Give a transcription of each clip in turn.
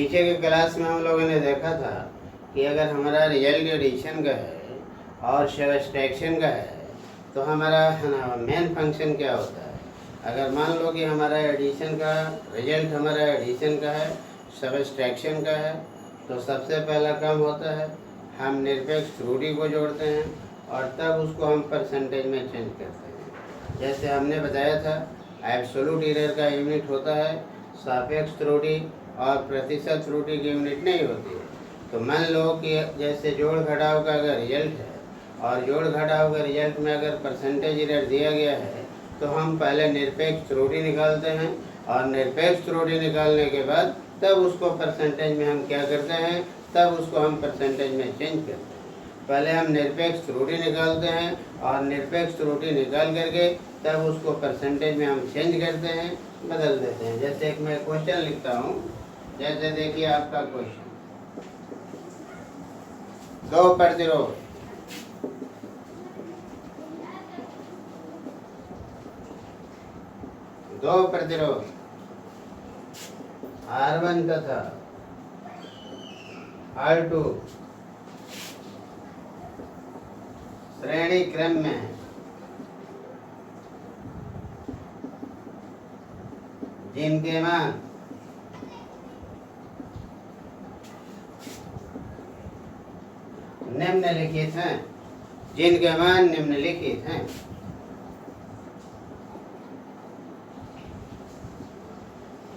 पीछे के क्लास में हम लोगों ने देखा था कि अगर हमारा रिजल्ट एडिशन का है और सब्ट्रैक्शन का है तो हमारा है ना मेन फंक्शन क्या होता है। अगर मान लो कि हमारा एडिशन का रिजल्ट हमारा एडिशन का है, सब्ट्रैक्शन का है, तो सबसे पहला काम होता है हम निरपेक्ष त्रुटि को जोड़ते हैं और तब उसको हम परसेंटेज में चेंज करते हैं। जैसे हमने बताया था एब्सोल्यूट एरर का यूनिट होता है सापेक्ष त्रुटि और प्रतिशत त्रुटि की यूनिट नहीं होती है। तो मान लो कि जैसे जोड़ घटाव का अगर रिजल्ट है और जोड़ घटाव के रिजल्ट में अगर परसेंटेज एरर दिया गया है तो हम पहले निरपेक्ष त्रुटि निकालते हैं और निरपेक्ष त्रुटि निकालने के बाद तब उसको परसेंटेज में हम क्या करते हैं, तब उसको हम परसेंटेज में चेंज करते हैं। पहले हम निरपेक्ष त्रुटि निकालते हैं और निरपेक्ष त्रुटि निकाल करके तब उसको परसेंटेज में हम चेंज करते हैं, बदल देते हैं। जैसे एक मैं क्वेश्चन लिखता हूँ, जैसे देखिए आपका क्वेश्चन, दो प्रतिरोध R1 तथा R2 श्रेणी क्रम में है, जिनके मान निम्नलिखित हैं, जिनके मान निम्नलिखित हैं।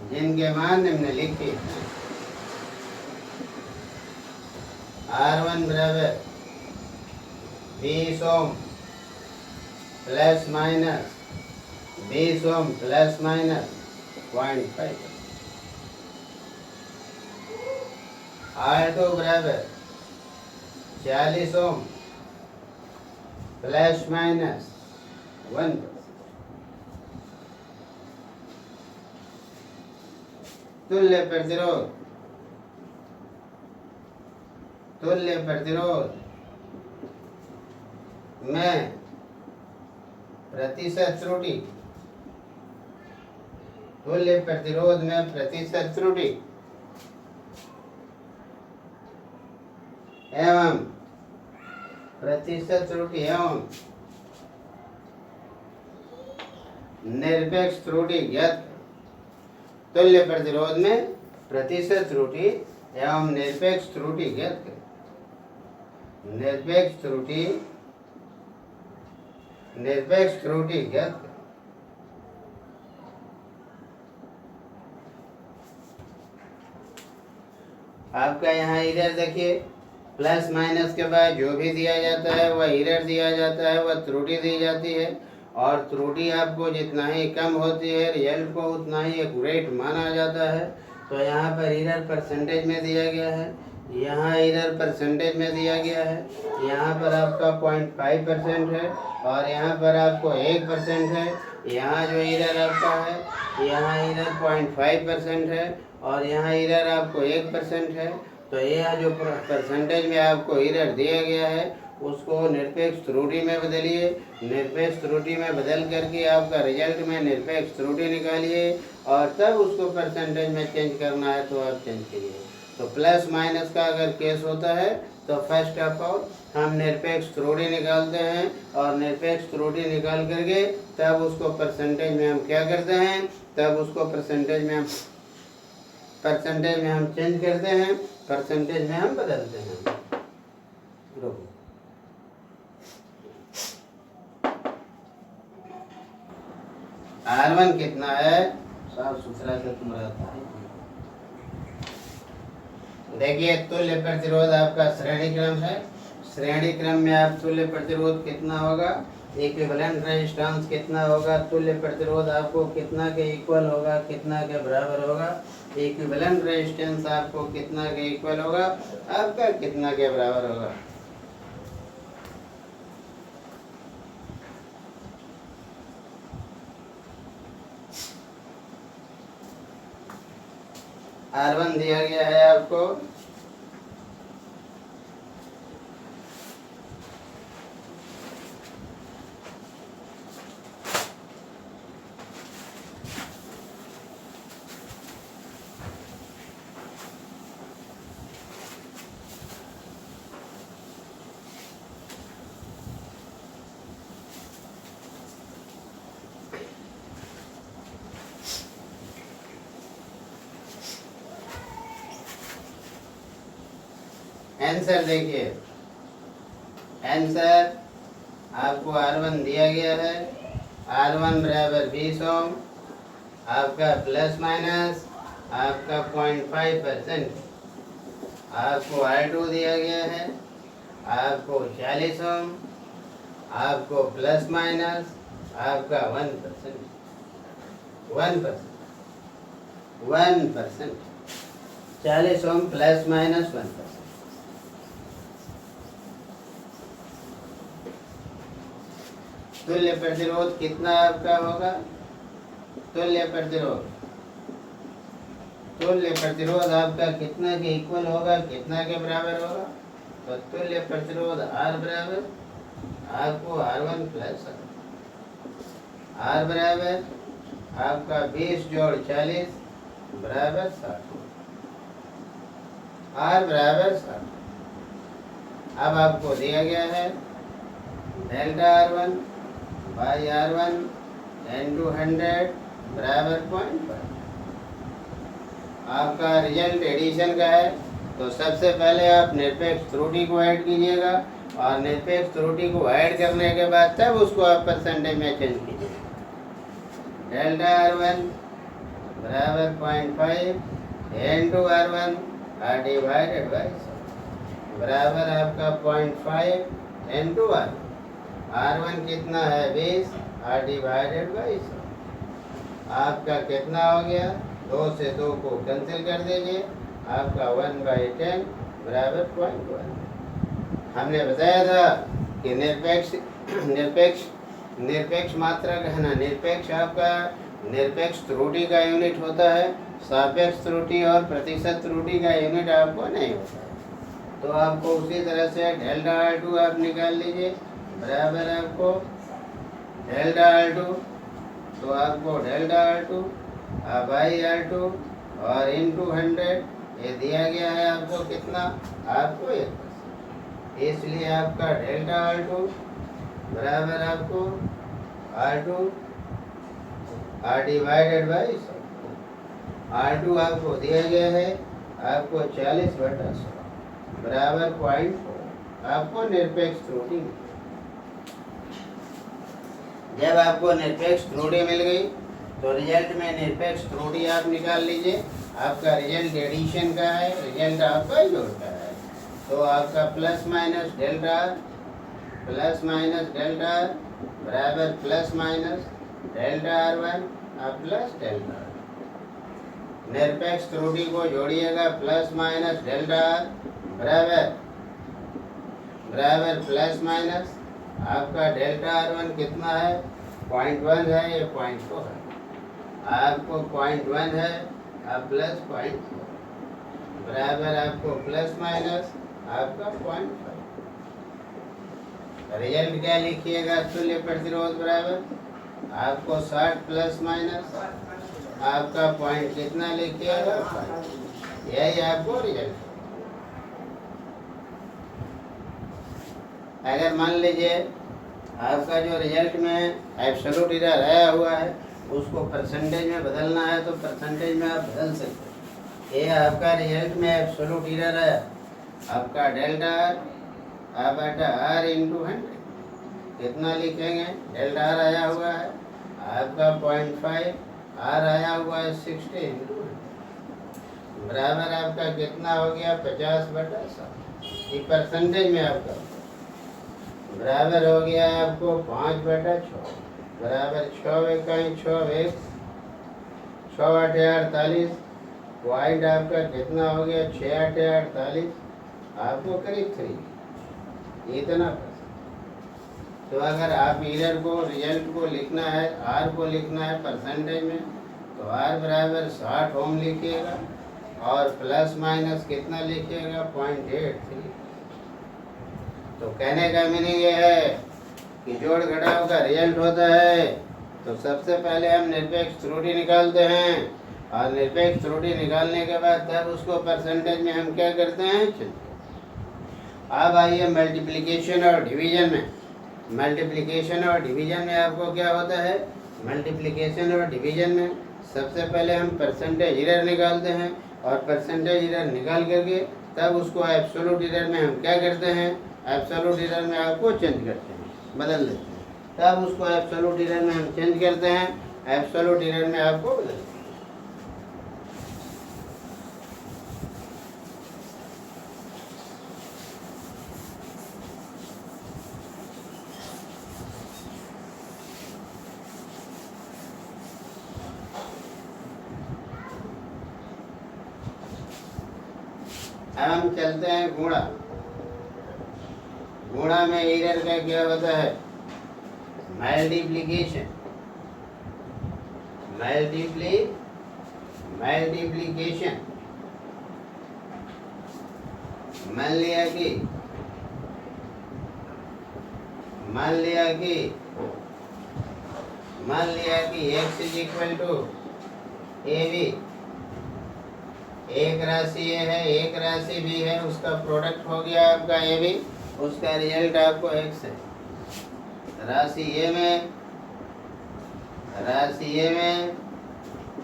जिनके मान निम्नलिखित हैं। R1 बराबर 20 ohm plus minus 20 ohm plus minus 0.5। R2 बराबर 40 ओम प्लस माइनस 1। तुल्य प्रतिरोध में प्रतिशत त्रुटि, तुल्य प्रतिरोध में प्रतिशत त्रुटि एवं प्रतिशत त्रुटि एवं निरपेक्ष त्रुटि ज्ञात। तुल्य प्रतिरोध में प्रतिशत त्रुटि एवं निरपेक्ष त्रुटि ज्ञात करें। निरपेक्ष त्रुटि ज्ञात करें। आपका यहाँ एरर देखिए, प्लस माइनस के बाद जो भी दिया जाता है वह एरर दिया जाता है, वह त्रुटि दी जाती है। और त्रुटि आपको जितना ही कम होती है रिजल्ट को उतना ही एक्यूरेट माना जाता है। तो यहाँ पर एरर परसेंटेज में दिया गया है, यहाँ एरर परसेंटेज में दिया गया है। यहाँ पर आपका 0.5% है और यहाँ पर आपको 1% है। यहाँ जो एरर आपका है, यहाँ एरर 0.5% है और यहाँ एरर आपको 1% है। तो यह जो परसेंटेज में आपको एरर दिया गया है उसको निरपेक्ष त्रुटि में बदलिए। निरपेक्ष त्रुटि में बदल करके आपका रिजल्ट में निरपेक्ष त्रुटि निकालिए और तब उसको परसेंटेज में चेंज करना है तो आप चेंज करिए। तो प्लस माइनस का अगर केस होता है तो फर्स्ट ऑफ ऑल हम निरपेक्ष त्रुटि निकालते हैं और निरपेक्ष त्रुटि निकाल करके तब उसको परसेंटेज में हम क्या करते हैं, तब उसको परसेंटेज में हम चेंज करते हैं, परसेंटेज में हम बदलते हैं। R1 कितना है, साफ सुथरा से तुम रहता है। देखिए तुल्य प्रतिरोध आपका श्रेणी क्रम है। श्रेणी क्रम में आप तुल्य प्रतिरोध कितना होगा, इक्विवेलेंट रेजिस्टेंस कितना होगा, तुल्य प्रतिरोध आपको कितना के इक्वल होगा, कितना के बराबर होगा। इक्विवेलेंट रेजिस्टेंस आपको कितना के इक्वल होगा, आपका कितना के बराबर होगा। R1 दिया गया है आपको आंसर देखिए, आंसर आपको R1 दिया गया है, R1 बराबर 20 ओम, आपका प्लस माइनस आपका 0.5%, आपको R2 दिया गया है, आपको 40 ओम, आपको प्लस माइनस आपका 1%, 1%, 40 ओम प्लस माइनस 1%। तुल्य प्रतिरोध कितना आपका होगा? तुल्य प्रतिरोध आपका कितना के इक्वल होगा, कितना के बराबर होगा? तो तुल्य प्रतिरोध R बराबर आपको R1 प्लस R बराबर आपका 20 जोड़ 40 बराबर 60, R बराबर 60। अब आपको दिया गया है delta R1 by R1 into 100 बराबर 0.5। आपका रिजल्ट एडिशन का है, तो सबसे पहले आप निरपेक्ष त्रुटि को ऐड कीजिएगा, और निरपेक्ष त्रुटि को ऐड करने के बाद तब उसको आप परसेंटेज में चेंज कीजिएगा। डेल्टा R1 बराबर 0.5 into R1 डिवाइडेड बाई बराबर आपका 0.5 into R1 कितना है 20 डिवाइडेड बाई 100। आपका कितना हो गया? 2 से 2 को कैंसिल कर दीजिए, आपका 1/10 बराबर 0.1। हमने बताया था कि निरपेक्ष मात्रा का है ना, निरपेक्ष आपका निरपेक्ष त्रुटि का यूनिट होता है, सापेक्ष त्रुटि और प्रतिशत त्रुटि का यूनिट आपको नहीं होता है। तो आपको उसी तरह से डेल्टा R2 आप निकाल लीजिए, बराबर आपको डेल्टा R2, तो आपको डेल्टा R2 बाई R2 और इंटू 100 ये दिया गया है आपको कितना? आपको 1%। इसलिए आपका डेल्टा R2 बराबर आपको R2 डिवाइडेड बाई 100। R2 आपको दिया गया है आपको 40/100 बराबर 0.4। आपको निरपेक्ष त्रुटि, जब आपको निरपेक्ष त्रुटि मिल गई तो रिजल्ट में निरपेक्ष त्रुटि आप निकाल लीजिए। आपका रिजल्ट एडिशन का है, रिजल्ट आपका जोड़ का है, तो आपका प्लस माइनस डेल्टा बराबर plus minus delta R1 plus delta. निरपेक्ष त्रुटि को जोड़िएगा, प्लस माइनस डेल्टा बराबर प्लस माइनस आपका डेल्टा R1 कितना है? 0.1 है, ये 0.4 है, आपको 0.1 है अब प्लस 0.4 बराबर आपको प्लस माइनस आपका 0.5। रिजल्ट क्या लिखिएगा? तुल्य प्रतिरोध बराबर आपको 60 प्लस माइनस आपका पॉइंट कितना लिखिएगा? 5। यही आपको रिजल्ट। अगर मान लीजिए आपका जो रिजल्ट में एब्सोल्यूट एरर आया हुआ है उसको परसेंटेज में बदलना है, तो परसेंटेज में आप बदल सकते हैं। ये आपका रिजल्ट में एब्सोल्यूट एरर आया, आपका डेल्टा बटा R इंटू 100 कितना लिखेंगे? डेल्टा R आया हुआ है आपका 0.5, R आया हुआ है 60 इंटू 100 बराबर आपका कितना हो गया? 50/100। ये परसेंटेज में आपका बराबर हो गया आपको 5/6 बराबर 6 इकाई 6 8 48। पॉइंट आपका कितना हो गया? 6 8 48, आपको करीब 3 इतना परसेंट। तो अगर आप एरर को रिजल्ट को लिखना है, R को लिखना है परसेंटेज में, तो R बराबर 60 ओम लिखिएगा और प्लस माइनस कितना लिखिएगा? 0.83। तो कहने का मीनिंग ये है कि जोड़ घटाव का रिजल्ट होता है तो सबसे पहले हम निरपेक्ष त्रुटि निकालते हैं, और निरपेक्ष त्रुटि निकालने के बाद तब उसको परसेंटेज में हम क्या करते हैं? अब आइए मल्टीप्लिकेशन और डिवीजन में। मल्टीप्लिकेशन और डिवीजन में आपको क्या होता है? मल्टीप्लिकेशन और डिवीजन में सबसे पहले हम परसेंटेज एरर निकालते हैं, और परसेंटेज एरर निकाल करके तब उसको एब्सोल्यूट एरर में हम क्या करते हैं, एब्सोल्यूट एरर में आपको चेंज करते हैं, बदल देते हैं। तब उसको एब्सोल्यूट एरर में हम चेंज करते हैं, एब्सोल्यूट एरर में आपको बदल देते हैं। अब हम चलते हैं गुणा। गुणा में एरर का क्या होता है, मल्टीप्लिकेशन, मल्टीप्लिकेशन। मान लिया कि x is equal to a b, एक राशि ए है एक राशि बी है, उसका प्रोडक्ट हो गया आपका ए बी, उसका रिजल्ट आपको x है। राशि ए में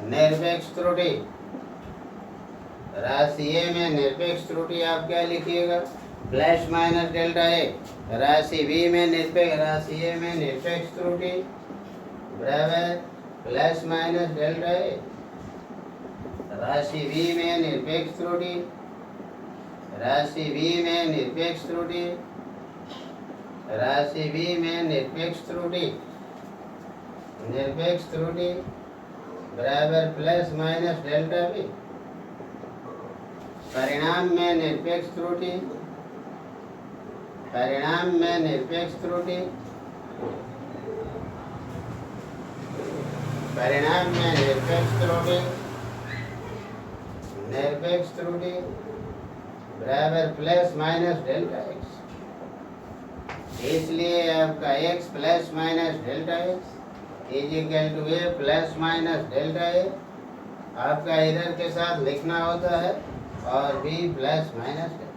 निरपेक्ष त्रुटि, राशि ए में निरपेक्ष त्रुटि आप क्या लिखिएगा, प्लस माइनस डेल्टा ए। राशि बी में राशि ए में निरपेक्ष त्रुटि बराबर प्लस माइनस डेल्टा ए। राशि बी में निरपेक्ष त्रुटि, राशि बी में निरपेक्ष त्रुटि, राशि बी में निरपेक्ष त्रुटि बराबर प्लस माइनस डेल्टा बी। परिणाम में निरपेक्ष त्रुटि, परिणाम में निरपेक्ष त्रुटि, परिणाम में निरपेक्ष त्रुटि बराबर प्लस माइनस डेल्टा एक्स। इसलिए आपका x plus minus delta x is equal to a plus minus delta a आपका एरर के साथ लिखना होता है, और b प्लस माइनस डेल्टा।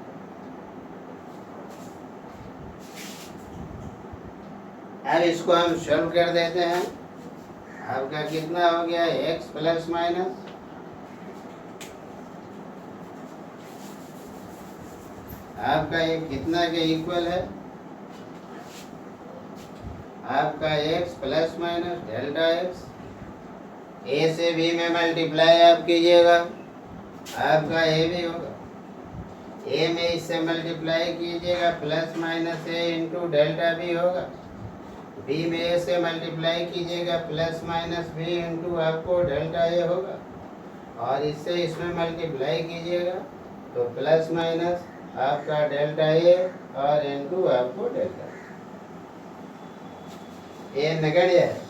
अब इसको हम सॉल्व कर देते हैं। आपका कितना हो गया, x प्लस माइनस आपका ये कितना के इक्वल है, आपका x plus minus delta x. A से बी में मल्टीप्लाई आप कीजिएगा, आपका ए भी होगा। ए में इससे मल्टीप्लाई कीजिएगा, plus minus a into delta B होगा। बी में ए से मल्टीप्लाई कीजिएगा, प्लस माइनस बी इंटू आपको डेल्टा ए होगा। और इससे इसमें मल्टीप्लाई कीजिएगा तो प्लस माइनस आपका डेल्टा ए और इंटू आपको डेल्टा ए। नगण्य है,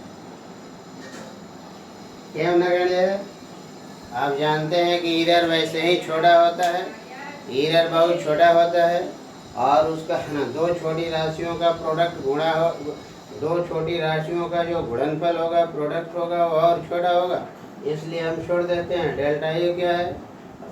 क्यों नगण्य है, आप जानते हैं कि एरर वैसे ही छोटा होता है, एरर बहुत छोटा होता है, और उसका दो छोटी राशियों का प्रोडक्ट गुणा हो, दो छोटी राशियों का जो गुणनफल होगा प्रोडक्ट होगा वो और छोटा होगा, इसलिए हम छोड़ देते हैं। डेल्टा ए क्या है,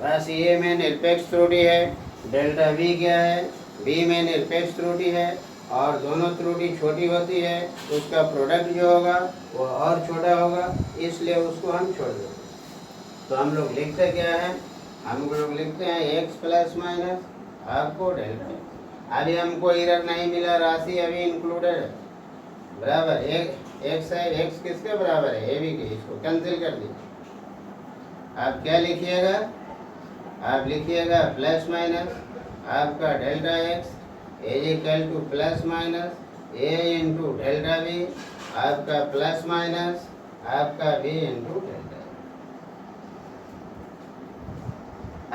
राशि ए में निरपेक्ष त्रुटि है, डेल्टा बी क्या है, बी में निरपेक्ष त्रुटि है, और दोनों त्रुटि छोटी होती है, उसका प्रोडक्ट जो होगा वो और छोटा होगा, इसलिए उसको हम छोड़ देते हैं। तो हम लोग लिखते क्या है, हम लोग लिखते हैं x प्लस माइनस आपको डेल्टा। अभी हमको एरर नहीं मिला, राशि अभी इंक्लूडेड है बराबर x है, x किसके बराबर है, ए बी के, इसको कैंसिल कर दीजिए। आप क्या लिखिएगा, आप लिखिएगा प्लस माइनस आपका delta x is equal to plus minus a into delta b, आपका प्लस माइनस आपका बी इंटू डेल्टा।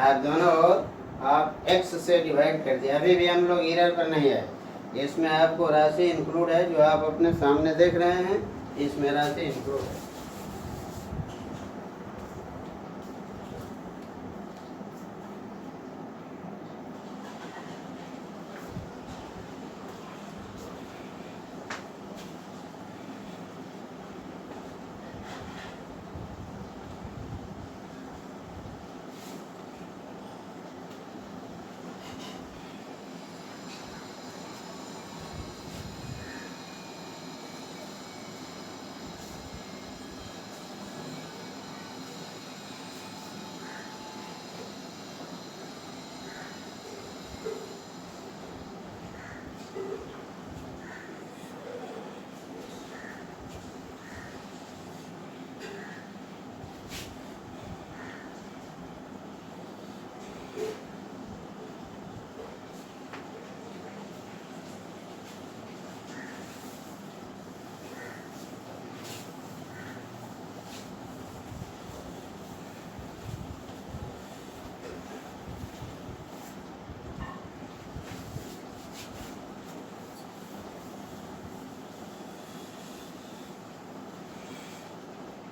आप दोनों ओर आप x से डिवाइड कर दिया। अभी भी हम लोग एरर पर नहीं आए, इसमें आपको राशि इंक्लूड है, जो आप अपने सामने देख रहे हैं, इसमें राशि इंक्लूड है।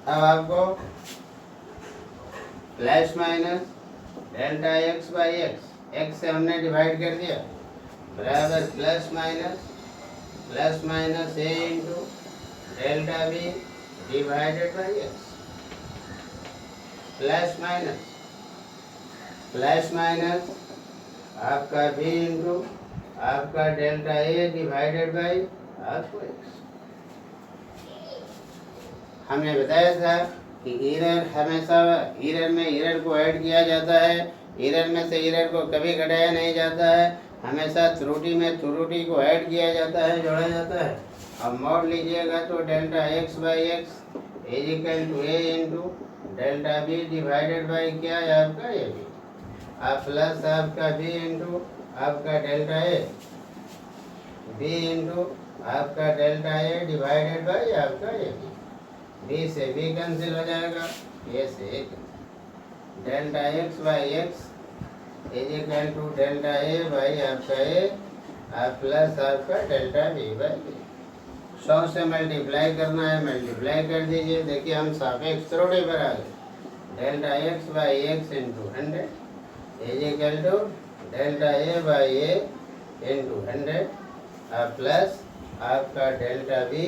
अब आपको plus minus delta x by x से हमने डिवाइड कर दिया बराबर plus minus a into delta b divided by x plus minus आपका बी इंटू आपका डेल्टा ए डिवाइडेड बाई आपको एक्स। हमने बताया था कि एरर हमेशा एरर में एरर को ऐड किया जाता है, एरर में से एरर को कभी घटाया नहीं जाता है, हमेशा त्रुटि में त्रुटि को ऐड किया जाता है, जोड़ा जाता है। अब मॉड लीजिएगा तो delta x by x is equal to a into delta b divided by क्या है आपका ए बी, अब प्लस आपका बी इंटू आपका डेल्टा ए बी इंटू आपका डेल्टा ए डिवाइडेड बाई आपका ए बी, बी से बी कैंसिल हो जाएगा, ए से a delta x by x is equal to delta a by आपका ए प्लस आपका डेल्टा बी बाई बी। 100 से multiply करना है, मल्टीप्लाई कर दीजिए। देखिए हम सापेक्ष त्रुटि पर आ गए, delta x by x into 100 is equal to delta a by a into 100 plus आपका delta b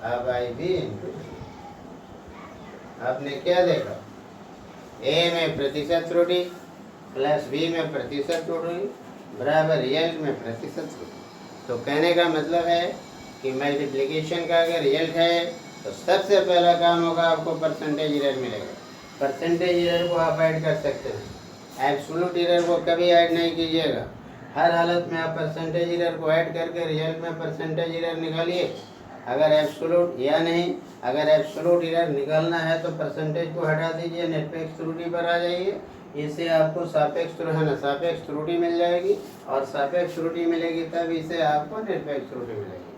by b into. आपने क्या देखा, ए में प्रतिशत त्रुटि प्लस बी में प्रतिशत त्रुटि बराबर रिजल्ट में प्रतिशत त्रुटि। तो कहने का मतलब है कि मल्टीप्लिकेशन का अगर रिजल्ट है तो सबसे पहला काम होगा आपको परसेंटेज एरर मिलेगा। परसेंटेज एरर को आप ऐड कर सकते हैं, एब्सोल्यूट एरर को कभी ऐड नहीं कीजिएगा। हर हालत में आप परसेंटेज एरर को ऐड करके रिजल्ट में परसेंटेज एरर निकालिए। अगर एब्सोल्यूट या नहीं, अगर एब्सोल्यूट एरर निकालना है तो परसेंटेज को हटा दीजिए, निरपेक्ष त्रुटि पर आ जाइए। इससे आपको सापेक्ष त्रुटि मिल जाएगी और सापेक्ष त्रुटि मिलेगी तब इसे आपको निरपेक्ष त्रुटि मिलेगी।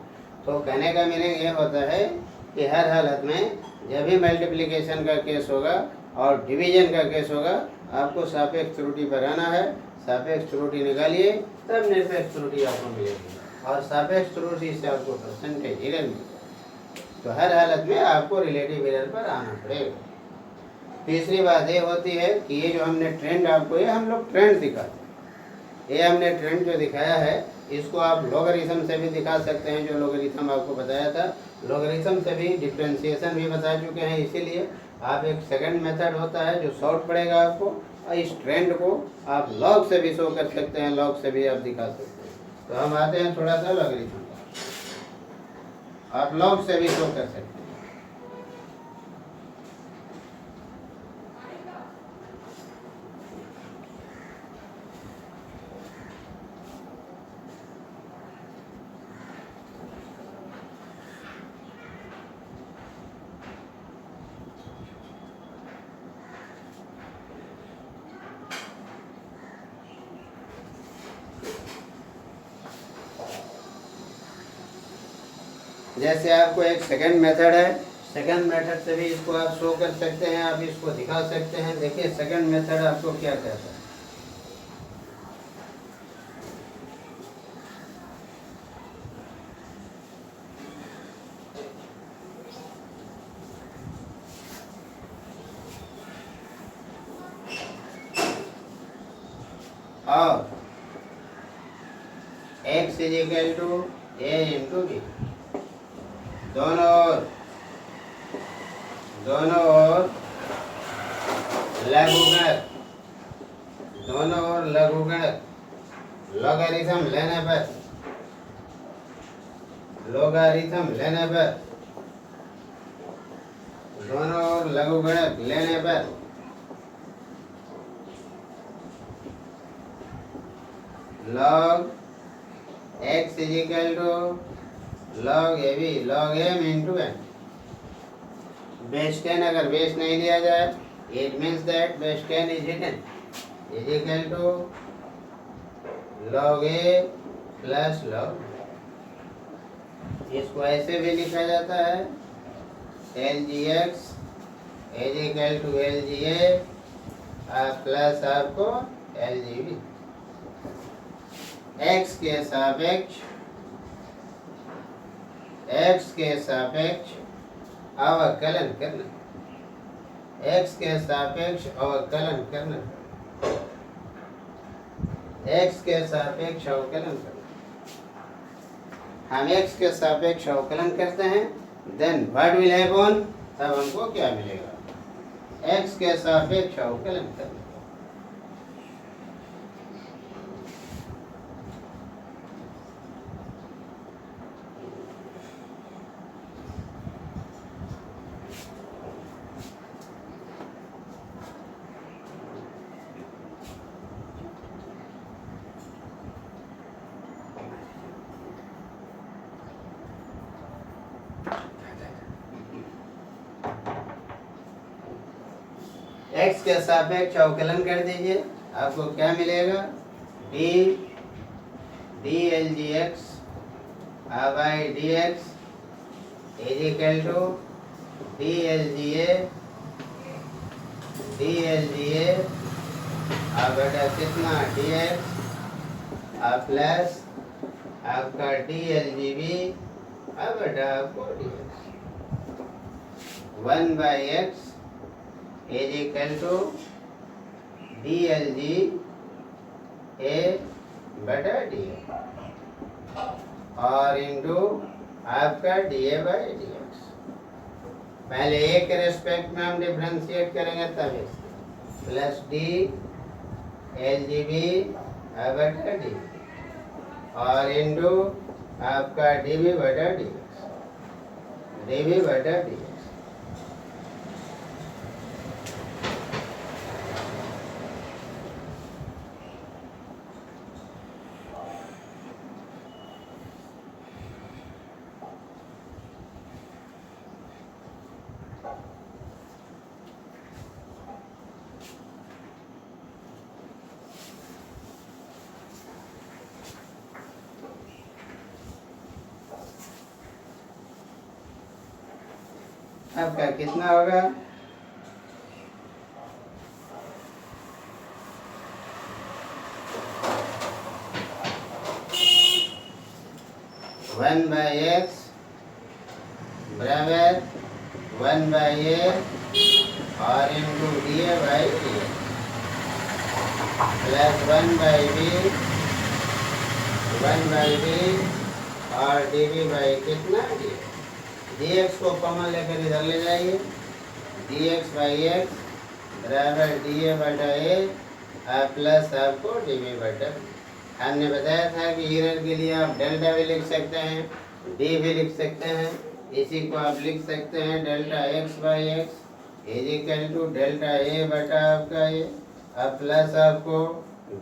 तो कहने का मीनिंग ये होता है कि हर हालत में जब भी मल्टीप्लिकेशन का केस होगा और डिवीजन का केस होगा आपको सापेक्ष त्रुटि पर आना है, सापेक्ष त्रुटि निकालिए तब निरपेक्ष त्रुटि आपको मिलेगी और सापेक्ष त्रुटि से आपको परसेंटेज एरर मिलेगी। तो हर हालत में आपको रिलेटिव एरर पर आना पड़ेगा। तीसरी बात ये होती है कि ये जो हमने ट्रेंड आपको, ये हम लोग ट्रेंड दिखाते हैं, ये हमने ट्रेंड जो दिखाया है इसको आप लॉगरिथम से भी दिखा सकते हैं। जो लॉगरिथम आपको बताया था, लॉगरिथम से भी डिफरेंशिएशन भी बता चुके हैं। इसीलिए आप एक सेकंड मेथड होता है जो शॉर्ट पड़ेगा आपको, और इस ट्रेंड को आप लॉग से भी शो कर सकते हैं, लॉग से भी आप दिखा सकते हैं। तो हम आते हैं थोड़ा सा लॉगरिथम, आप लॉग से भी शो कर सकते हैं। जैसे आपको एक सेकंड मेथड है, सेकंड मेथड से भी इसको आप शो कर सकते हैं, आप इसको दिखा सकते हैं। देखिए सेकंड मेथड आपको क्या कहता है। और x is equal to a into b, दोनों ओर लघुगणक, दोनों ओर लघुगणक लॉगरिथम लेने पर दोनों ओर लघुगणक लेने पर log x is equal to log ab log m into n। Base 10 अगर बेस नहीं लिया जाए, it means that base 10 is hidden, is equal to log a plus log। इसको ऐसे भी लिखा जाता है lgx is equal to lga plus आपको lgb। x के सापेक्ष अवकलन करना। x के सापेक्ष अवकलन करना, x के सापेक्ष अवकलन करना। हम x के सापेक्ष अवकलन करते हैं, देन व्हाट विल हैपन, तब हमको क्या मिलेगा, x के सापेक्ष अवकलन करना। x के सापेक्ष अवकलन कर दीजिए, आपको क्या मिलेगा, d dlgx by dx is equal to dlga बेटा कितना dx प्लस आपका dlgb बेटा आपको dx 1 by x is equal to dlg a बटा dx और इंटू आपका da by dx। पहले a के रेस्पेक्ट में हम डिफरेंशिएट करेंगे तब प्लस d lgb बटा d और इंटू आपका db बटा dx। आपका कितना होगा, वन बाई एक्स बराबर 1 बाई ए और into d a by d plus 1 by b और डी बी बाई कितना डी dx को कॉमन लेकर इधर ले जाइए, dx बाई एक्स बराबर da बटा ए प्लस आपको dv बटा। हमने बताया था कि एरर के लिए आप डेल्टा भी लिख सकते हैं, d भी लिख सकते हैं, इसी को आप लिख सकते हैं delta x by x is equal to delta a बटा आपका ए प्लस आपको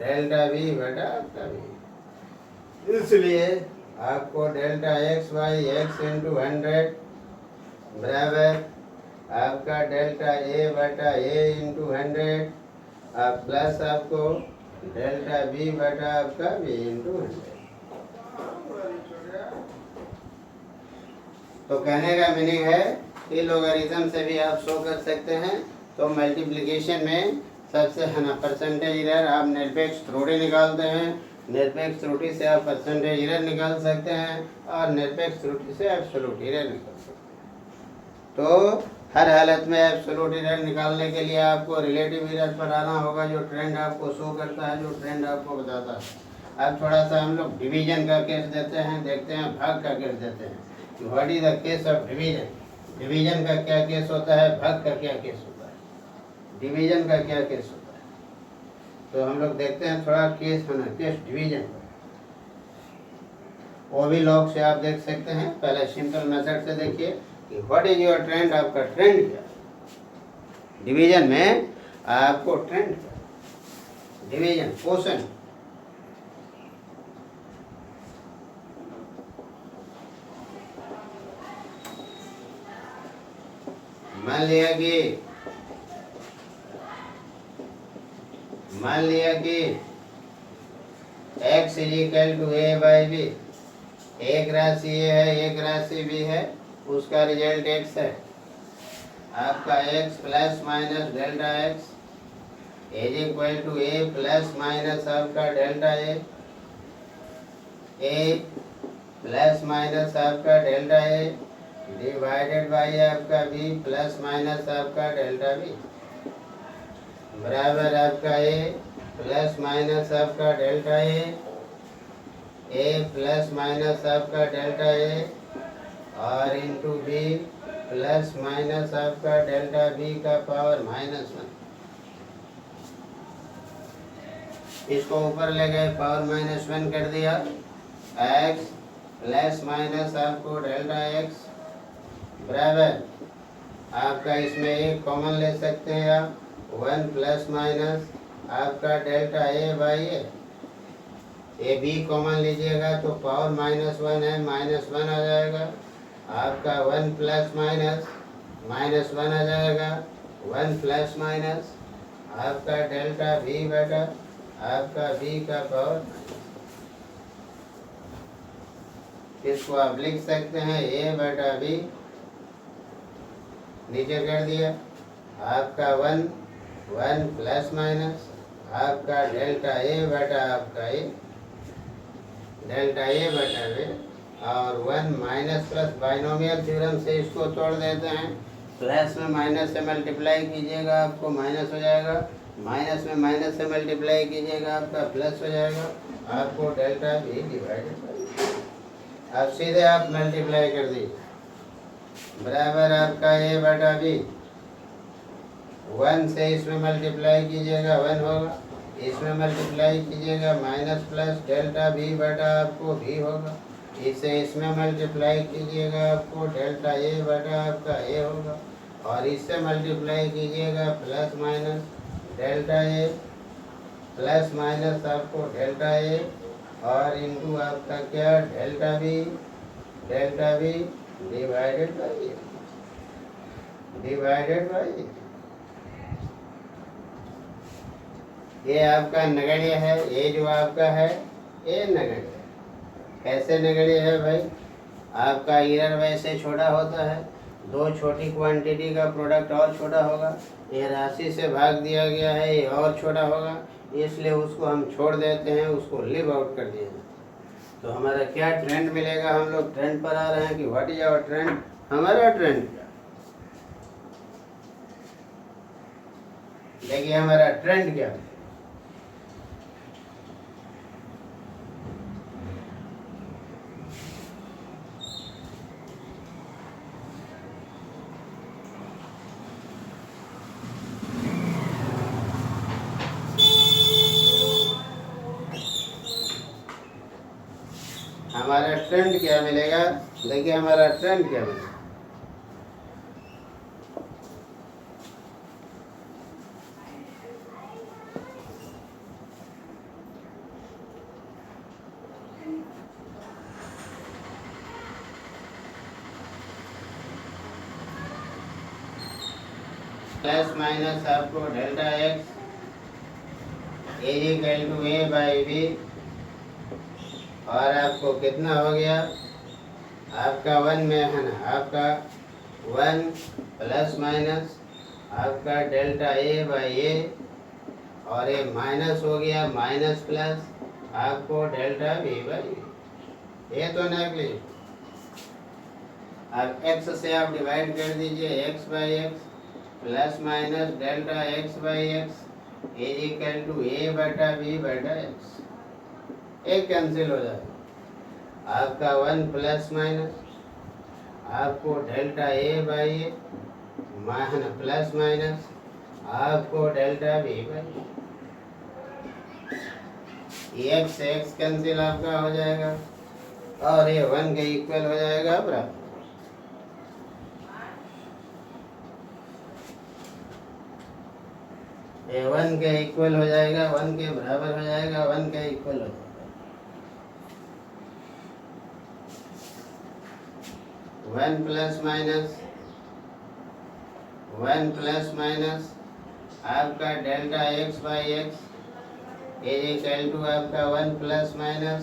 डेल्टा b बटा आपका b। इसलिए आपको delta x by x into 100 बराबर आपका डेल्टा a बटा a इंटू 100 प्लस आपको डेल्टा b बटा आपका b इंटू 100। तो कहने का मीनिंग है कि लोगरिथम से भी आप शो कर सकते हैं। तो मल्टीप्लिकेशन में सबसे है ना परसेंटेज एरर आप निरपेक्ष त्रुटि निकालते हैं, निरपेक्ष त्रुटि से आप परसेंटेज एरर निकाल सकते हैं और निरपेक्ष त्रुटि से एब्सोल्यूट एरर निकाल सकते हैं। तो हर हालत में एब्सोल्यूट एरर निकालने के लिए आपको रिलेटिव एरर पर आना होगा, जो ट्रेंड आपको शो करता है, जो ट्रेंड आपको बताता है। अब थोड़ा सा हम लोग डिवीजन का केस देते हैं, देखते हैं भाग का केस देते हैं। What is the case of division, division का क्या केस होता है, भाग का क्या केस होता है, डिवीजन का क्या केस होता है। तो हम लोग देखते हैं थोड़ा केस है ना, केस डिवीजन का। वो भी लॉग से आप देख सकते हैं। पहले सिंपल मेथड से देखिए कि व्हाट इज योर ट्रेंड, आपका ट्रेंड क्या है डिवीजन में, आपको ट्रेंड डिवीजन पोर्शन मान लिया कि x is equal to a by b, एक राशि ए है एक राशि बी है, उसका रिजल्ट x है। आपका x plus minus delta x is equal to a plus minus आपका डेल्टा a प्लस माइनस आपका डेल्टा a डिवाइडेड बाई आपका बी प्लस माइनस आपका डेल्टा बी बराबर आपका ए प्लस माइनस आपका डेल्टा ए प्लस माइनस आपका delta a और into b plus minus आपका डेल्टा बी का पावर -1। इसको ऊपर ले गए, पावर -1 कर दिया। x प्लस माइनस आपको डेल्टा x बराबर आपका इसमें एक कॉमन ले सकते हैं आप, 1 प्लस माइनस आपका delta a by a b common लीजिएगा तो पावर -1 है, -1 आ जाएगा आपका, 1 प्लस -1 आ जाएगा, 1 प्लस माइनस आपका डेल्टा बी बटा आपका बी का पावर। इसको आप लिख सकते हैं ए बटा बी, नीचे कर दिया आपका 1 प्लस माइनस आपका डेल्टा ए बटा आपका ए डेल्टा ए बटा बी और 1 माइनस प्लस बाइनोमियल थ्योरम से इसको तोड़ देते हैं। प्लस में माइनस से मल्टीप्लाई कीजिएगा आपको माइनस हो जाएगा, माइनस में माइनस से मल्टीप्लाई कीजिएगा आपका प्लस हो जाएगा, आपको डेल्टा बी डिवाइडेड। अब सीधे आप मल्टीप्लाई कर दीजिए बराबर आपका ए बटा बी, 1 से इसमें मल्टीप्लाई कीजिएगा 1 होगा, इसमें मल्टीप्लाई कीजिएगा माइनस प्लस डेल्टा बी बटा आपको बी होगा, इसे इसमें मल्टीप्लाई कीजिएगा आपको डेल्टा ए बटा आपका ए होगा और इससे मल्टीप्लाई कीजिएगा plus minus delta a plus minus आपको डेल्टा ए और इंटू आपका क्या डेल्टा बी डिवाइडेड बाई ये आपका नगण्य है, ये जो आपका है ये नगण्य। कैसे नगण्य है भाई? आपका एरर वैसे छोटा होता है, दो छोटी क्वांटिटी का प्रोडक्ट और छोटा होगा, ये राशि से भाग दिया गया है ये और छोटा होगा, इसलिए उसको हम छोड़ देते हैं, उसको लिव आउट कर दिया। तो हमारा क्या ट्रेंड मिलेगा? हम लोग ट्रेंड पर आ रहे हैं कि व्हाट इज आवर ट्रेंड? हमारा ट्रेंड क्या? देखिए हमारा ट्रेंड क्या है। हमारा ट्रेंड क्या मिलेगा? देखिए हमारा ट्रेंड क्या मिलेगा। प्लस माइनस आपको delta x equal to a by b और आपको कितना हो गया? आपका 1 में है ना, आपका 1 प्लस माइनस आपका डेल्टा ए बाई ए और ये माइनस हो गया माइनस प्लस आपको डेल्टा बी बाई बी। ये तो नेगलिजिबल। अब x से आप डिवाइड कर दीजिए, x by x plus minus delta x by x equal to a बटा बी बटा एक्स। एक कैंसिल हो जाएगा, आपका 1 प्लस माइनस आपको delta a by a plus minus आपको delta b by x x cancel आपका हो जाएगा और ये 1 के इक्वल हो जाएगा बराबर। ये 1 के इक्वल हो जाएगा, 1 के बराबर हो जाएगा, 1 के इक्वल हो जाएगा। 1 प्लस माइनस आपका delta x by x equal to आपका 1 प्लस माइनस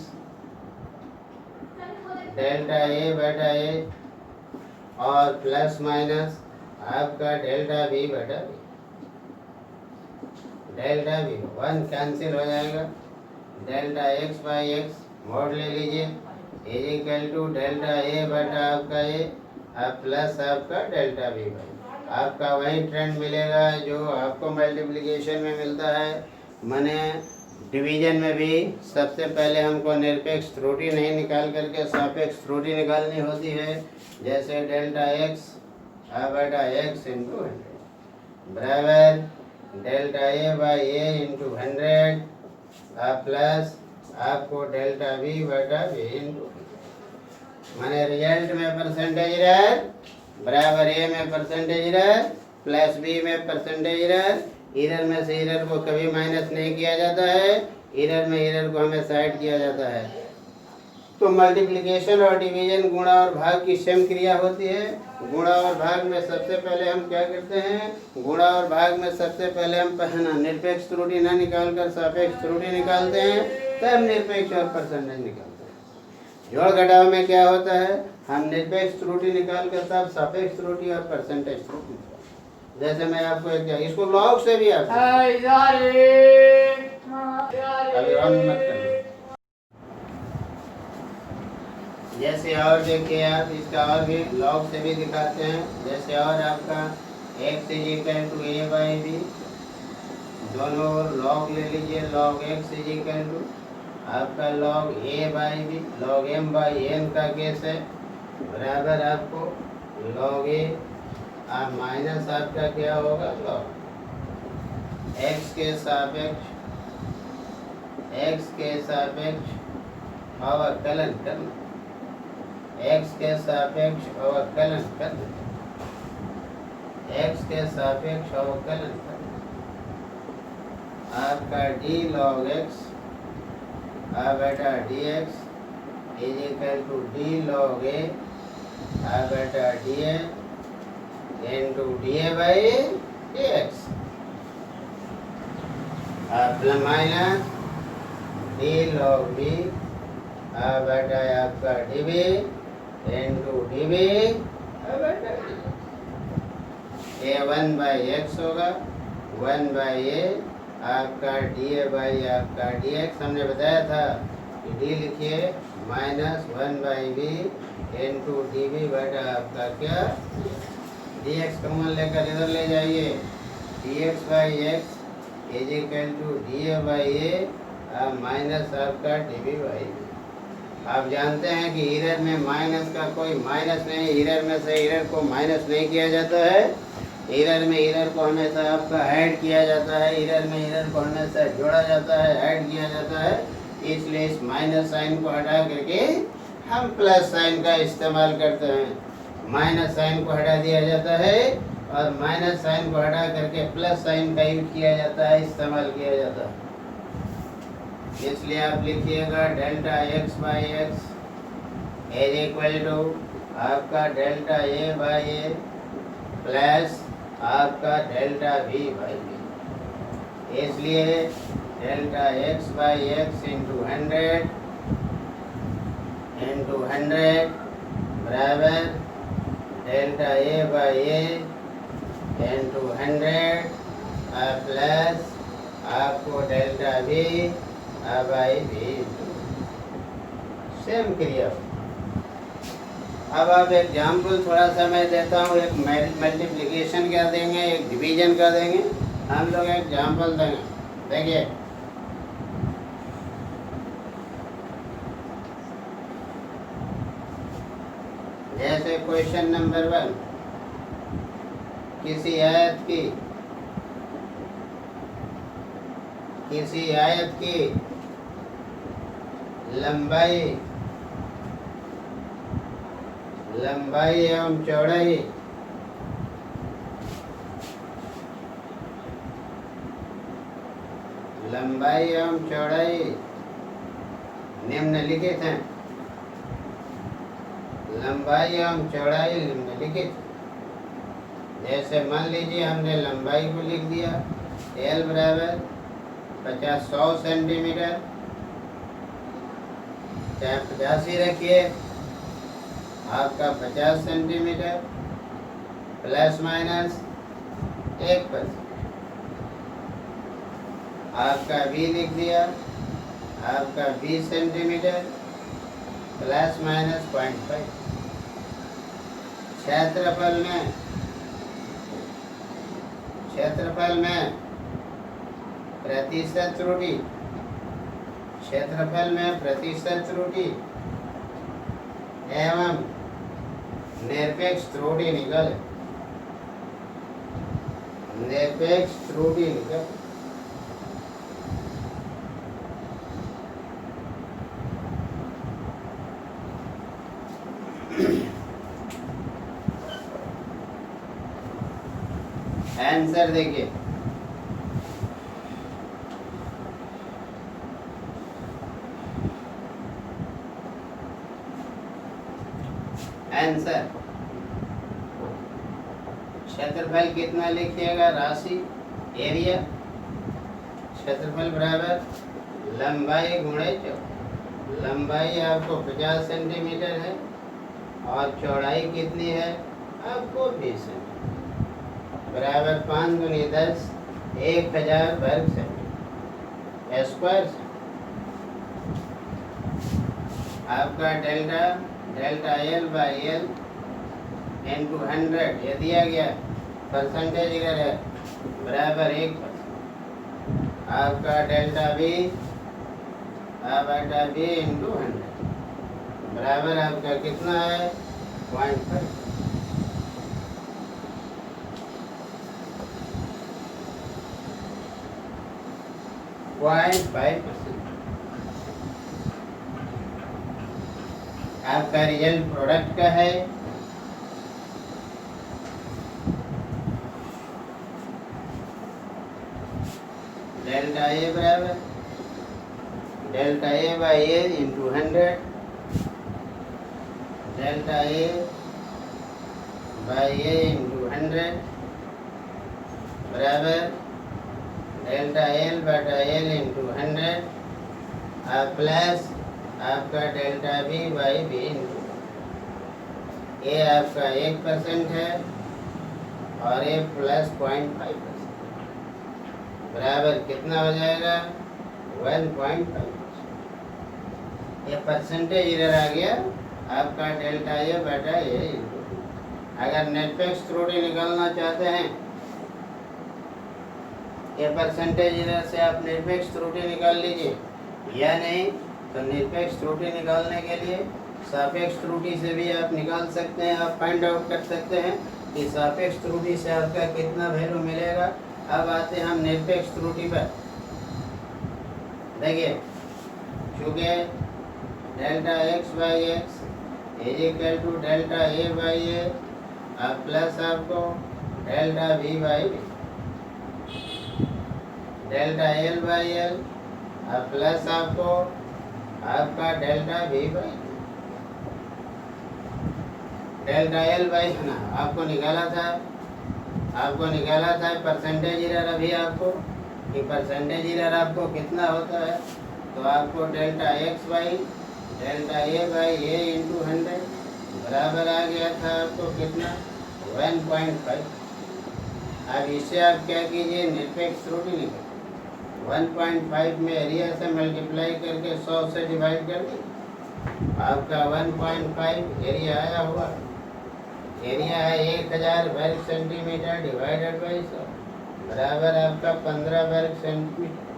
डेल्टा ए बटा ए और प्लस माइनस आपका डेल्टा बी बटा बी। डेल्टा बी 1 कैंसिल हो जाएगा, delta x by x mod ले लीजिए इक्वल टू डेल्टा ए बटा आपका ए अब प्लस आपका डेल्टा वी बाई, आपका वही ट्रेंड मिलेगा जो आपको मल्टीप्लिकेशन में मिलता है। माने डिवीजन में भी सबसे पहले हमको निरपेक्ष त्रुटि नहीं निकाल करके सापेक्ष त्रुटि निकालनी होती है। जैसे डेल्टा एक्स बटा एक्स इंटू 100 बराबर delta a by a into 100 plus आपको डेल्टा वी बटा वी इंटू, माने रिजल्ट में परसेंटेज एरर बराबर ए में परसेंटेज एरर प्लस बी में परसेंटेज एरर। एरर में से एरर को कभी माइनस नहीं किया जाता है, एरर में एरर को हमेशा ऐड किया जाता है। तो मल्टीप्लिकेशन और डिवीजन गुणा और भाग की सेम क्रिया होती है। गुणा और भाग में सबसे पहले हम क्या करते हैं, गुणा और भाग में सबसे पहले हम पहना निरपेक्ष त्रुटि न निकाल कर सापेक्ष त्रुटि निकालते हैं, तब निरपेक्ष और परसेंटेज निकालते हैं। जोड़ घटाव में क्या होता है, हम निरपेक्ष त्रुटि निकाल कर तब सापेक्ष त्रुटि और परसेंटेज त्रुटि। जैसे मैं आपको एक इसको लॉग से भी आप अभी ऑन मत करना। जैसे और देखिए आप इसका और भी लॉग से भी दिखाते हैं। जैसे और आपका x is equal to a by b, दोनों लॉग ले लीजिए। Log x is equal to आपका log a by b, log m by n का केस है बराबर आपको लॉग ए माइनस आपका क्या होगा लॉग x के सापेक्ष अवकलन करना, x के सापेक्ष अवकलन करना, x के सापेक्ष अवकलन करना। आपका d log x बेटा dx is equal to d log a बेटा dA into dA by dx plus minus d log b बेटा आपका db इंटू db बेटा a 1 बाई एक्स होगा 1 बाई ए आपका dA बाई आपका dx। हमने बताया था कि d लिखिए minus 1 by b into db बेटा आपका क्या dx कॉमन लेकर इधर ले जाइए, dx by x is equal to dA by a minus आपका db बाई। आप जानते हैं कि एरर में माइनस का कोई माइनस नहीं, एरर में से एरर को माइनस नहीं किया जाता है। एरर में एरर को हमेशा आपका ऐड किया जाता है, एरर में एरर को हमेशा जोड़ा जाता है, ऐड किया जाता है। इसलिए इस माइनस साइन को हटा करके हम प्लस साइन का इस्तेमाल करते हैं। माइनस साइन को हटा दिया जाता है और माइनस साइन को हटा करके प्लस साइन का यूज किया जाता है, इस्तेमाल किया जाता है। इसलिए आप लिखिएगा delta x by x is equal to आपका delta a by a plus आपका डेल्टा बी बाई बी। इसलिए delta x by x into 100 बराबर delta a by a into 100 plus आपको delta b by b same क्रिया। अब आप example थोड़ा सा मैं देता हूँ, एक मल्टीप्लिकेशन का देंगे, एक डिवीजन का देंगे। हम लोग एग्जाम्पल देंगे, देखिए जैसे क्वेश्चन नंबर 1, किसी आयत की लंबाई एवं चौड़ाई निम्नलिखित हैं। लंबाई एवं चौड़ाई निम्नलिखित। जैसे मान लीजिए हमने लंबाई को लिख दिया L बराबर 100 सेंटीमीटर, चाहे 50 ही रखिए, आपका 50 सेंटीमीटर प्लस माइनस 1%। आपका B लिख दिया, आपका 20 सेंटीमीटर प्लस माइनस 0.5। क्षेत्रफल में प्रतिशत त्रुटि, क्षेत्रफल में प्रतिशत त्रुटि एवं निरपेक्ष त्रुटि निकले, निरपेक्ष त्रुटि निकले। आंसर देखिए, आंसर क्षेत्रफल कितना लिखिएगा, राशि एरिया, क्षेत्रफल बराबर लंबाई गुणे चौड़ाई। लंबाई आपको 50 सेंटीमीटर है और चौड़ाई कितनी है आपको 20 सेंटीमीटर, बराबर 5 गुनी 10 1000 वर्ग सेंटीमीटर स्क्वायर। आपका delta l by L into 100 ये दिया गया, परसेंटेज इधर है, बराबर 1%। आपका डेल्टा बी इंटू 100 बराबर आपका कितना है 0.5। आपका रिजल्ट प्रोडक्ट का है डेल्टा ए बराबर delta a by a into 100, delta a by a into 100 बराबर डेल्टा एल बटा एल इंटू 100 प्लस आपका delta b by b into, ये आपका 1% है और ये प्लस 0.5% बराबर कितना हो जाएगा 1.5। ये परसेंटेज इधर आ गया आपका डेल्टा ए बटा ए इंटू। अगर निरपेक्ष त्रुटि निकालना चाहते हैं, ये परसेंटेज इधर से आप निरपेक्ष त्रुटि निकाल लीजिए, या नहीं तो निरपेक्ष त्रुटि निकालने के लिए सापेक्ष त्रुटि से भी आप निकाल सकते हैं। आप फाइंड आउट कर सकते हैं कि सापेक्ष त्रुटि से आपका कितना वैल्यू मिलेगा। अब आते हैं हम निरपेक्ष त्रुटि पर। देखिए, चूँकि delta x by x is equal to delta a by a plus आपको delta b by b, delta l by l plus आपको आपका delta b by delta l by है ना, आपको निकाला था परसेंटेज इधर अभी आपको कि परसेंटेज इधर आपको कितना होता है, तो आपको delta x by delta a by a into 100 बराबर आ गया था आपको कितना 1.5। अब इससे आप क्या कीजिए निरपेक्ष त्रुटि निकालिए। 1.5 में एरिया से मल्टीप्लाई करके 100 से डिवाइड कर दी, आपका 1.5 एरिया आया हुआ। एरिया है 1000 वर्ग सेंटीमीटर डिवाइडेड बाई 100 बराबर आपका 15 वर्ग सेंटीमीटर।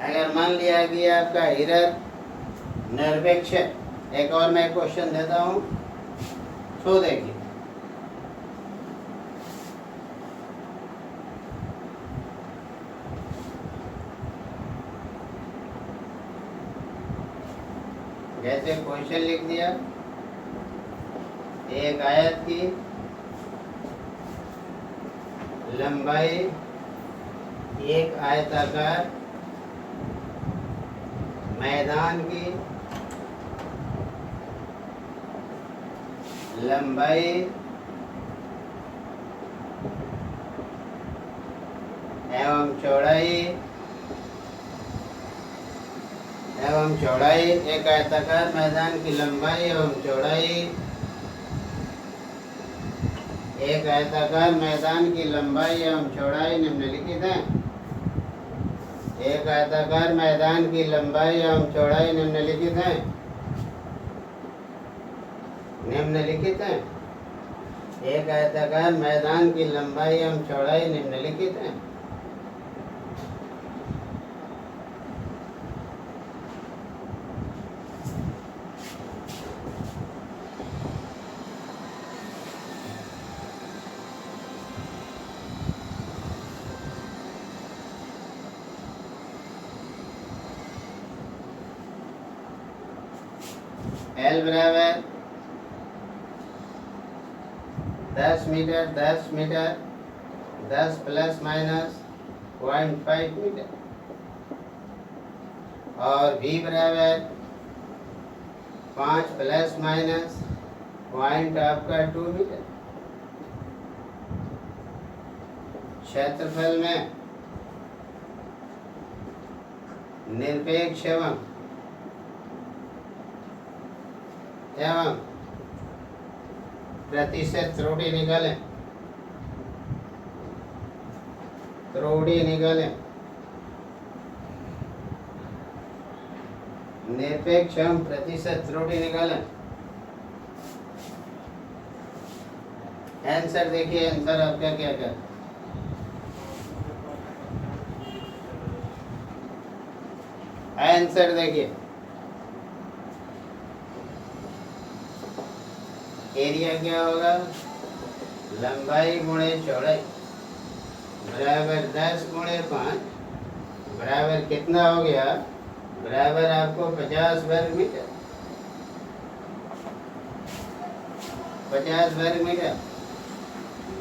अगर मान लिया कि आपका इधर निरपेक्ष, एक और मैं क्वेश्चन देता हूँ, तो देखिए जैसे क्वेश्चन लिख दिया, एक आयत की लंबाई एक आयताकार मैदान की लंबाई एवं चौड़ाई एक आयताकार मैदान की लंबाई एवं चौड़ाई, एक आयताकार मैदान की लंबाई एवं चौड़ाई निम्नलिखित है। एक आयताकार मैदान की लंबाई एवं चौड़ाई निम्नलिखित है। निम्नलिखित हैं। एक आयताकार मैदान की लंबाई एवं चौड़ाई निम्नलिखित है। L बराबर 10 metre 10 metre 10 plus minus 0.5 metre और V बराबर 5 प्लस माइनस पॉइंट आपका 2 मीटर। क्षेत्रफल में निरपेक्ष एवं प्रतिशत त्रुटि निकालें। निरपेक्ष एवं प्रतिशत त्रुटि निकालें। आंसर देखिए, आंसर आपका क्या क्या आंसर देखिए। एरिया क्या होगा? लंबाई गुणे चौड़ाई बराबर 10 गुणे 5 बराबर कितना हो गया? बराबर आपको 50 वर्ग मीटर। 50 वर्ग मीटर।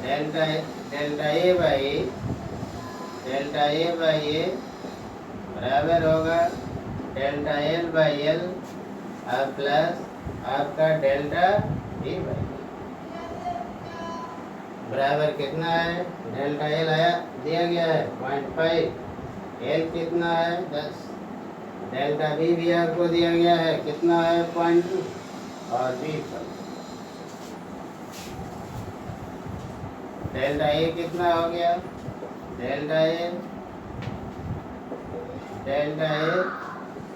डेल्टा ए बाई ए बराबर होगा delta l by l plus आपका डेल्टा बी बाई बराबर कितना है? डेल्टा एल आया दिया गया है 0.5, एल कितना है? 10। डेल्टा बी भी आपको दिया गया है, कितना है? 0.2 और बी डेल्टा ए कितना हो गया? डेल्टा ए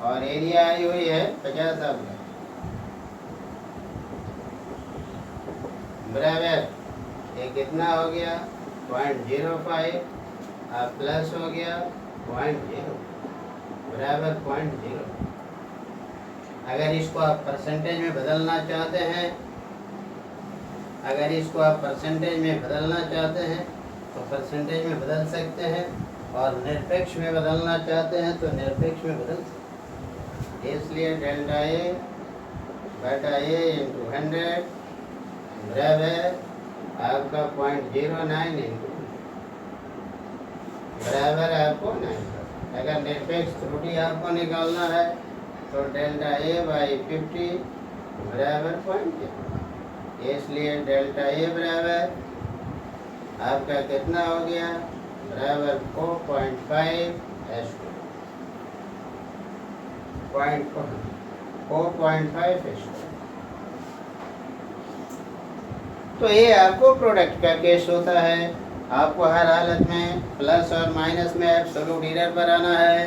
और एरिया आई हुई है 50 आपका बराबर ये कितना हो गया? 0.05 प्लस हो गया 0.0 बराबर 0.0। अगर इसको आप परसेंटेज में बदलना चाहते हैं तो परसेंटेज में बदल सकते हैं और निरपेक्ष में बदलना चाहते हैं तो निरपेक्ष में बदल सकते हैं। इसलिए डेल्टा ए बटा ए इंटू 100 बराबर आपका 0.09 इंटू बराबर आपको 9। अगर निरपेक्ष त्रुटि आपको निकालना है तो डेल्टा ए बाई 50 बराबर 0.0। इसलिए डेल्टा ए बराबर आपका कितना हो गया? बराबर 4.5 S2। तो ये आपको प्रोडक्ट का केस होता है। आपको हर हालत में प्लस और माइनस में एब्सोल्यूट एरर पर आना है,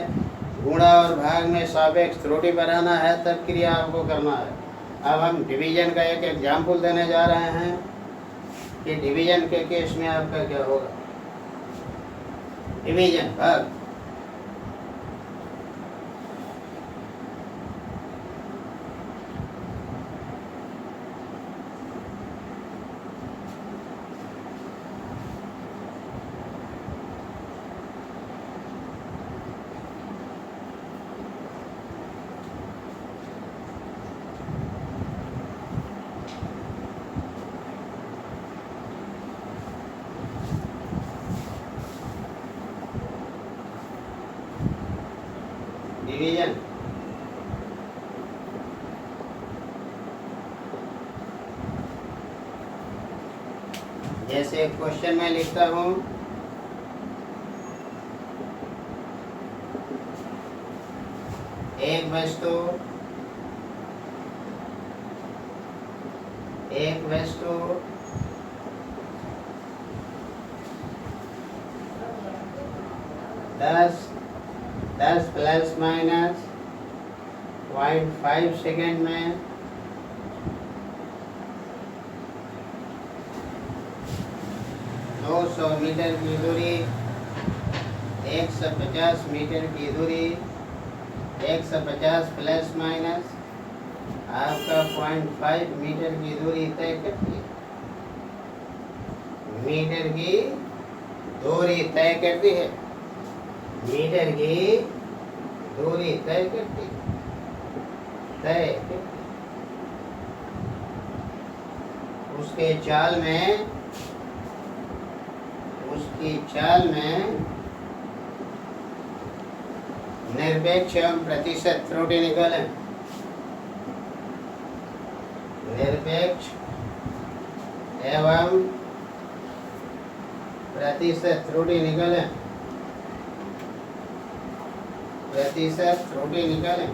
गुणा और भाग में सापेक्ष त्रुटि पर आना है, तब क्रिया आपको करना है। अब हम डिवीजन का एक एग्जाम्पल देने जा रहे हैं कि डिवीजन के केस में आपका क्या होगा। डिवीजन भाग डिवीजन जैसे क्वेश्चन में लिखता हूँ एक वस्तु 10 प्लस माइनस 0.5 सेकेंड में 200 मीटर की दूरी, 150 मीटर की दूरी, 150 प्लस माइनस आपका 0.5 मीटर की दूरी तय करती है। मीटर की दूरी तय करती है, मीटर की दूरी तय करती है, तय करती है। उसके चाल में, उसकी चाल में निरपेक्ष एवं प्रतिशत त्रुटि निकालें। निरपेक्ष एवं प्रतिशत त्रुटि निकालें, प्रतिशत त्रुटि निकालें।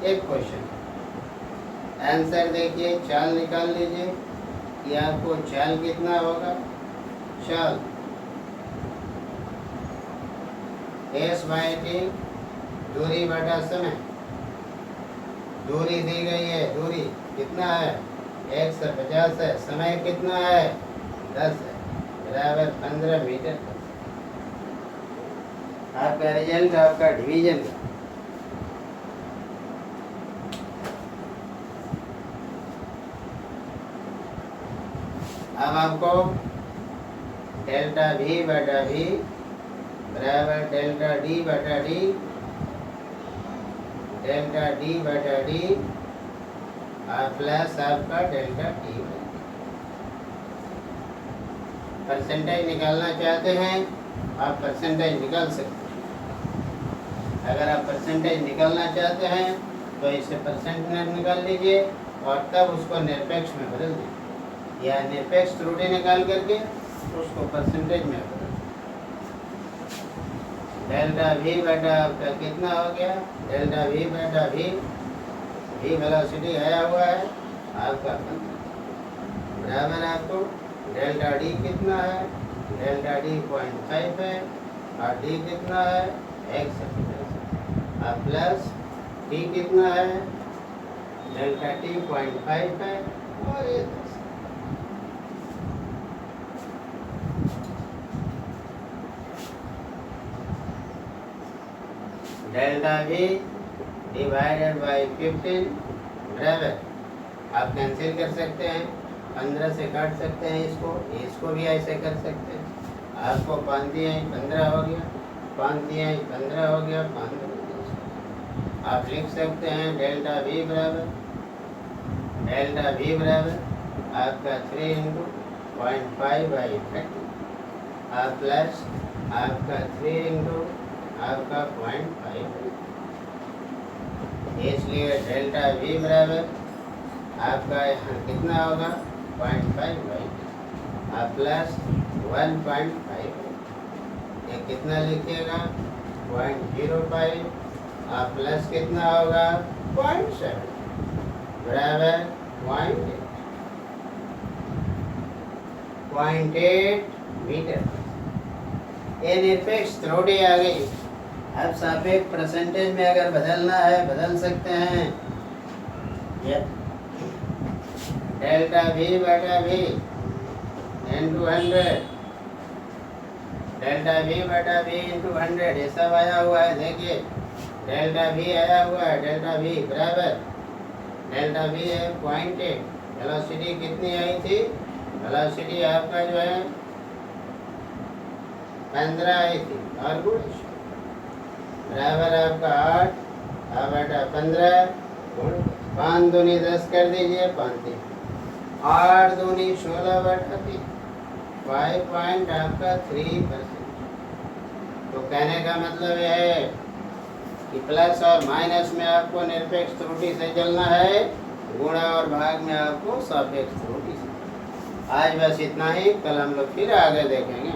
एक क्वेश्चन, आंसर देखिए, चाल निकाल लीजिए कि आपको चाल कितना होगा। चाल S/T दूरी बटा समय, दूरी दी गई है, दूरी कितना है 150 है, समय कितना है 10 है, बराबर 15 मीटर। आपका रिजल्ट आपका डिवीजन का। अब आपको डेल्टा V बटा V बराबर डेल्टा D बटा D, डेल्टा D बटा D और प्लस आपका डेल्टा T। परसेंटेज निकालना चाहते हैं आप परसेंटेज निकाल सकते हैं। अगर आप परसेंटेज निकालना चाहते हैं तो इसे परसेंटेज निकाल लीजिए और तब उसको निरपेक्ष में बदल दीजिए, या निरपेक्ष त्रुटि निकाल करके उसको परसेंटेज में बदल। डेल्टा V बटा आपका कितना हो गया, डेल्टा V बटा V, V वेलोसिटी आया हुआ है आपका बराबर आपको डेल्टा D कितना है, डेल्टा D 0.5 है और D कितना है 150 और प्लस T कितना है, डेल्टा T 0.5 है और ये 10। डेल्टा V डिवाइडेड बाई 15 बराबर, आप कैंसिल कर सकते हैं, 15 से काट सकते हैं, इसको भी ऐसे कर सकते हैं। आपको 5 दिए 15 हो गया, 5 दिए 15 हो गया, 5 आप लिख सकते हैं डेल्टा V बराबर, डेल्टा V बराबर आपका 3 इंटू 0.5/30 और प्लस आपका 3 इंटू आपका 0.5, इसलिए डेल्टा V बराबर आपका यहाँ कितना होगा 0.5/, और प्लस 1.5, ये कितना लिखिएगा 0.05 और प्लस कितना होगा 0.7 बराबर 0.8 मीटर। ये निरपेक्ष त्रुटि आ गई। अब सापेक्ष परसेंटेज में अगर बदलना है बदल सकते हैं। डेल्टा V बटा V इंटू 100, डेल्टा V बटा V इंटू 100 ये सब आया हुआ है। देखिए डेल्टा V आया हुआ है, डेल्टा V बराबर डेल्टा V है 0.8। वेलोसिटी कितनी आई थी, वेलोसिटी आपका जो है 15 आई थी और गुण बराबर आपका 8 बटा 15 5 दूनी 10 कर दीजिए, 5 8 दूनी 16 बटा 3, 5.3%। तो कहने का मतलब यह है कि प्लस और माइनस में आपको निरपेक्ष त्रुटि से चलना है, गुणा और भाग में आपको सापेक्ष त्रुटि से। आज बस इतना ही, कल हम लोग फिर आगे देखेंगे।